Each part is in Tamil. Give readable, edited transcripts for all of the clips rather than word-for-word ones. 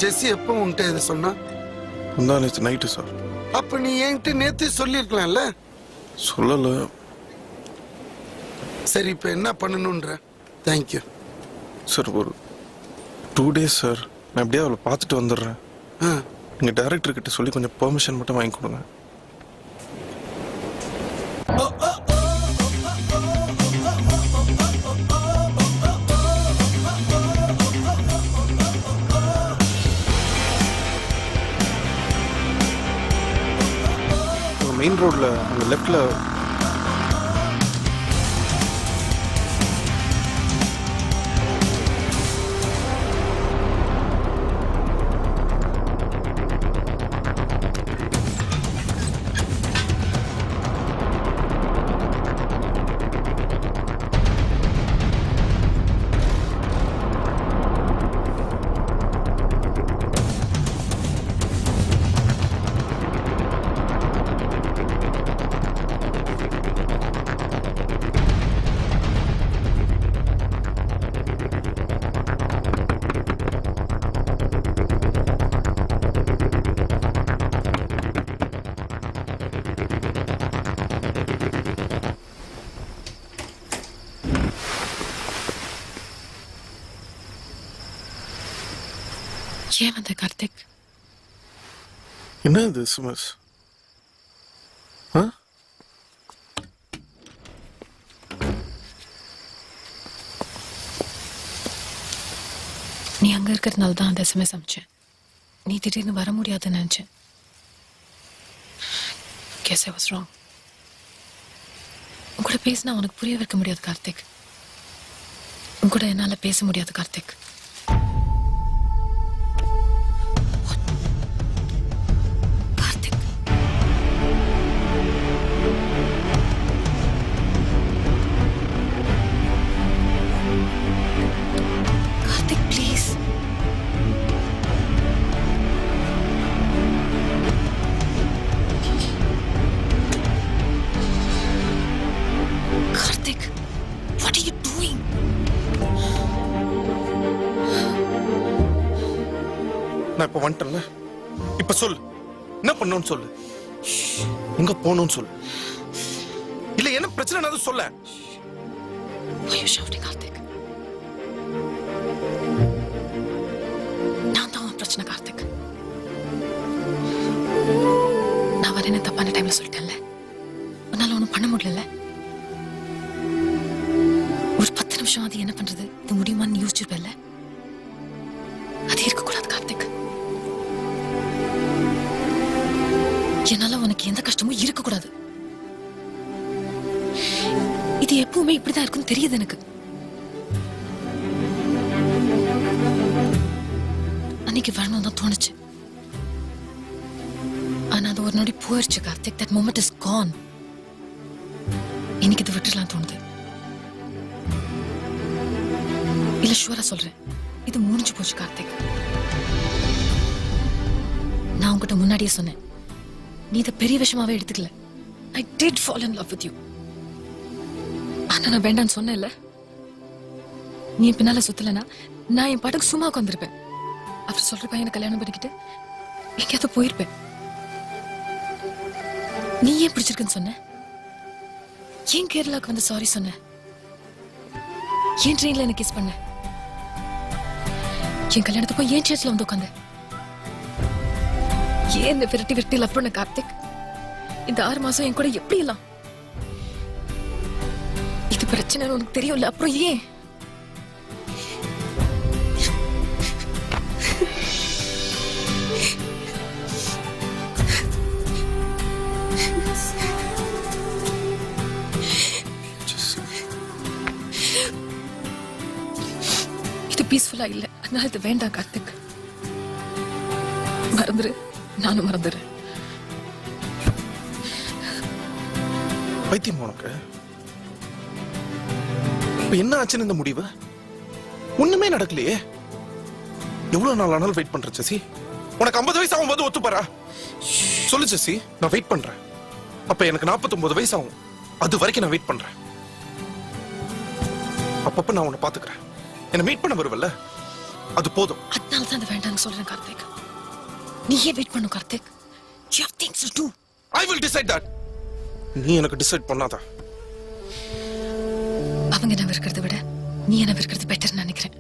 ஜெஸ்ஸி எப்போ உன்கிட்ட இதை சொன்னா? முந்தா நேற்று நைட்டு சார். அப்ப நீ என்கிட்ட நேத்து சொல்லியிருக்கலாம்ல. சொல்லல. சரி, இப்ப என்ன பண்ணணும்ன்ற? Thank you sir. ஒரு 2 days சார். நான் எப்படியா அவளை பார்த்துட்டு வந்துடுறேன். நீங்கள் டைரக்டர் கிட்ட சொல்லி கொஞ்சம் பெர்மிஷன் மட்டும் வாங்கி கொடுங்க. மெயின் ரோட்ல அந்த லெஃப்ட்ல ஏன் வந்த கார்த்திக்? என்ன இது எஸ்எம்எஸ்? நீ அங்க இருக்கிறதுனால தான் அந்த எஸ்எம்எஸ் அனுப்பிச்சேன். நீ திடீர்னு வர முடியாதுன்னு நினைச்சேன். Guess I was wrong. உன் கூட பேசினா உனக்கு புரிய வைக்க முடியாது கார்த்திக். உன் கூட என்னால பேச முடியாது கார்த்திக். நான் இப்ப வந்துட்டேன்ல, இப்ப சொல்லு என்ன பண்ணணும்னு சொல்லு, எங்க போகணும்னு சொல்லு, இல்ல என்ன பிரச்சனை சொல்ல. கார்த்திக், நான் தான் பிரச்சனை கார்த்திக். நான் வரேன்னு தப்பான டைம்ல சொல்லிட்டேன்ல, உன்னால ஒண்ணும் பண்ண முடியல. ஒரு 10 நிமிஷம் அது என்ன பண்றது, இது முடியுமான்னு யோசிச்சிருப்பேன்ல. அது இருக்கக்கூடாது கார்த்திக். என்னால உனக்கு எந்த கஷ்டமும் இருக்கக்கூடாது. இது எப்பவுமே இப்படிதான் இருக்குன்னு தெரியுது எனக்கு. அன்னைக்கு வரணும் தான் தோணுச்சு, ஆனா அது ஒரு நொடி போயிடுச்சு Karthik. That moment is gone. இன்னைக்கு இது விட்டுலாம் தோணுது. இல்ல ஷுவரா சொல்றேன், இது முடிஞ்சு போச்சு கார்த்திக். நான் உன்கிட்ட முன்னாடியே சொன்னேன், நீ இதை பெரிய விஷயமாவே எடுத்துக்கல. I did fall in love with you. ஆனா நான் வேண்டான்னு சொன்னேன்ல. நீ பின்னால சுத்தலனா நான் என் பாட்டுக்கு சும்மா உட்காந்துருப்பேன். அப்படி சொல்ற பையனை கல்யாணம் பண்ணிக்கிட்டு எங்கேயாவது போயிருப்பேன். நீ ஏன் பிடிச்சிருக்குன்னு சொன்ன? ஏன் கேரளாவுக்கு வந்து சாரி சொன்ன? ஏன் ட்ரெயின்ல என்ன கிஸ் பண்ண? என் கல்யாணத்துக்கு ஏன் சேர்ச்ல வந்து உட்காந்த? ஏன் விரட்டி விரட்டி லவ் பண்ண கார்த்திக்? இந்த 6 மாசம் என் கூட எப்படி எல்லாம்? இது பிரச்சனை உனக்கு தெரியும்ல, அப்புறம் ஏன்? இது பீஸ்ஃபுல்லா இல்ல, அதனால இது வேண்டாம் கார்த்திக். மறந்துரு, நானும் மறந்துடுறேன். பைத்தியம் உனக்கு. இப்ப என்ன ஆச்சுன்னு இந்த முடிவு? ஒண்ணுமே நடக்கலையே. எவ்வளவு நாள் ஆனாலும் வெயிட் பண்ற ஜெசி. உனக்கு 50 வயசு ஆகும்போது ஒத்துப்பாரா? சொல்லு ஜெசி, நான் வெயிட் பண்றேன். அப்ப எனக்கு 49 வயசு ஆகும். அது வரைக்கும் நான் வெயிட் பண்றேன். அப்பப்ப நான் உன்னை பாத்துக்கிறேன். என்ன மீட் பண்ண வருவல்ல? அது போதும். அதனால தான் அது வேண்டாம்னு சொல்றேன் கார்த்திக். நீயே வெயிட் பண்ணு Karthik. You have things to do. I will decide that. நீ எனக்கு டிசைட் பண்ணாத. அவங்க என்ன வெறுக்கிறத விட நீ என்ன வெறுக்கிறது பெட்டர்னு நினைக்கிறேன்.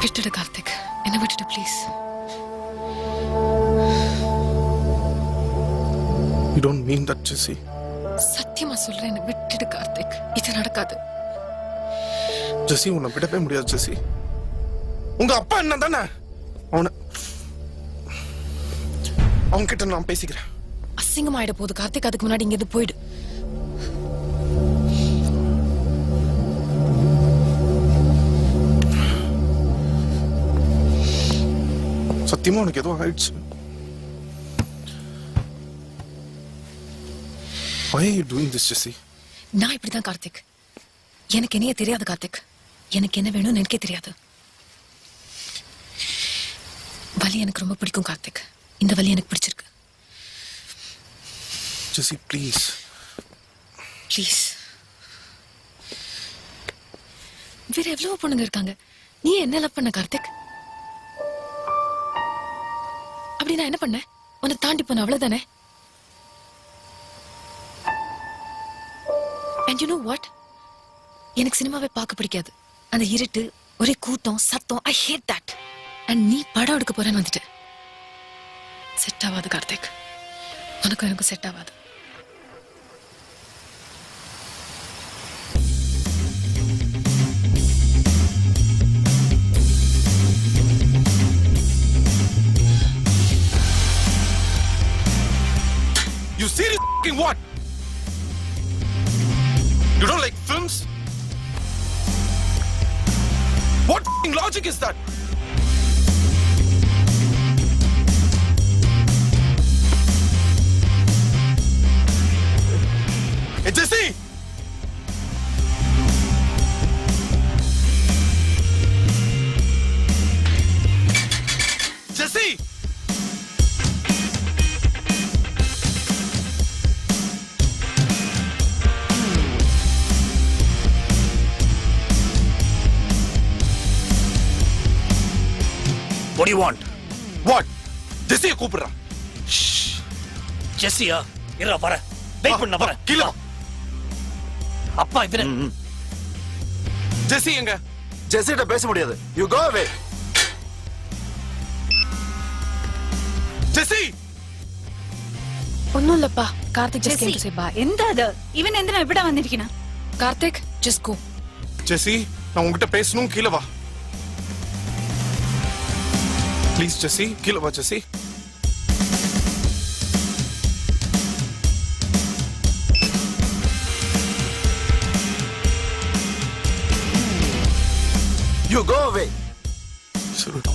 விட்டுடு கார்த்திக், என்ன விட்டுடு please. You don't mean that, Jessie. சத்தியமா சொல்றேன், என்ன விட்டுடு கார்த்திக். இது நடக்காது. ஜெசி, உன்னை விடவே முடியாது ஜெசி. உங்க அப்பா என்ன தானே அவங்க கிட்ட நான் பேசிக்கிறேன். அசிங்கமாயிட போகுது கார்த்திக், அதுக்கு முன்னாடி இங்க இருந்து போயிடு. சத்தியமா உனக்கு ஏதோ ஆயிடுச்சு. Why are you doing this, Jessie? நான் இப்படிதான் கார்த்திக். எனக்கு என்னையே தெரியாது கார்த்திக். எனக்கு என்ன வேணும்னு எனக்கே தெரியாது. வலி எனக்கு ரொம்ப பிடிக்கும் கார்த்திக். இந்த வலி எனக்கு பிடிச்சிருக்கு. Jessie, please. ப்ளீஸ். வேற எவ்வளவு பொண்ணுங்க இருக்காங்க. நீ என்ன லவ் பண்ண கார்த்திக்? அப்படி நான் என்ன பண்ணேன்? உன்னை தாண்டி போன அவ்வளவுதானே? And you know what? எனக்கு சினிமாவே பார்க்க பிடிக்காது. அந்த இருட்டு, ஒரே கூட்டம், சத்தம், I hate that. And நீ படம் எடுக்க போறேன்னு வந்துட்டு செட் ஆகாது கார்த்திக். உனக்கும் எனக்கும் செட் ஆகாது. You serious fucking what? You don't like films? What fucking logic is that? Hey, Jessie! Jessie! What do you want? What? Jessie கூப்பிடுறா. ஜெஸ்ஸியா? இருடா வர. வெயிட் பண்ண வர. கீழ. அப்பா இவர. ஜெஸ்ஸி எங்க? ஜெஸ்ஸிட்ட பேச முடியாது. You go away. ஜெஸ்ஸி! ஒண்ணும் இல்லப்பா. Karthik just came to say bye. എന്താ ഇവൻ എന്തിനാ ഇവിടെ വന്നിരിക്കണ? Karthik just go. ஜெஸ்ஸி, நான் உன்கிட்ட பேசணும், கீழ வா. ப்ளீஸ் ஜெஸ்ஸி, கீழ வா ஜெஸ்ஸி. You go away. சொல்லுடா.